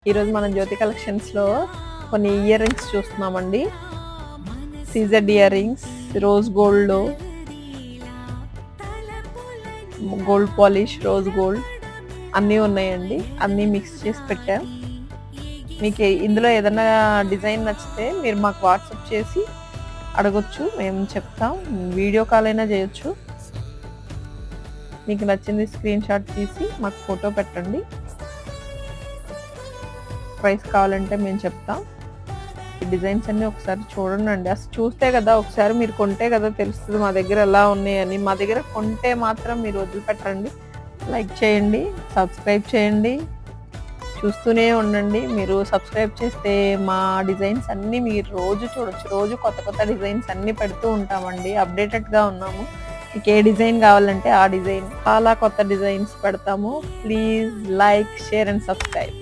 ఈరోజు మనం జ్యోతి కలెక్షన్స్లో కొన్ని ఇయర్ రింగ్స్ చూస్తున్నామండి. సీజెడ్ ఇయర్ రింగ్స్, రోజ్ గోల్డ్లో గోల్డ్ పాలిష్, రోజ్ గోల్డ్ అన్నీ ఉన్నాయండి. అన్నీ మిక్స్ చేసి పెట్టాం. మీకు ఇందులో ఏదైనా డిజైన్ నచ్చితే మీరు మాకు వాట్సాప్ చేసి అడగొచ్చు, మేము చెప్తాం. వీడియో కాల్ అయినా చేయొచ్చు. మీకు నచ్చింది స్క్రీన్ షాట్ తీసి మాకు ఫోటో పెట్టండి. ప్రైస్ కావాలంటే మేము చెప్తాం. ఈ డిజైన్స్ అన్నీ ఒకసారి చూడండి. అసలు చూస్తే కదా, ఒకసారి మీరు కొంటే కదా తెలుస్తుంది మా దగ్గర ఎలా ఉన్నాయని. మా దగ్గర కొంటే మాత్రం మీరు వదిలిపెట్టండి. లైక్ చేయండి, సబ్స్క్రైబ్ చేయండి, చూస్తూనే ఉండండి. మీరు సబ్స్క్రైబ్ చేస్తే మా డిజైన్స్ అన్నీ మీరు రోజు చూడొచ్చు. రోజు కొత్త కొత్త డిజైన్స్ అన్నీ పెడుతూ ఉంటామండి. అప్డేటెడ్గా ఉన్నాము. మీకు ఏ డిజైన్ కావాలంటే ఆ డిజైన్, చాలా కొత్త డిజైన్స్ పెడతాము. Please like, share and subscribe.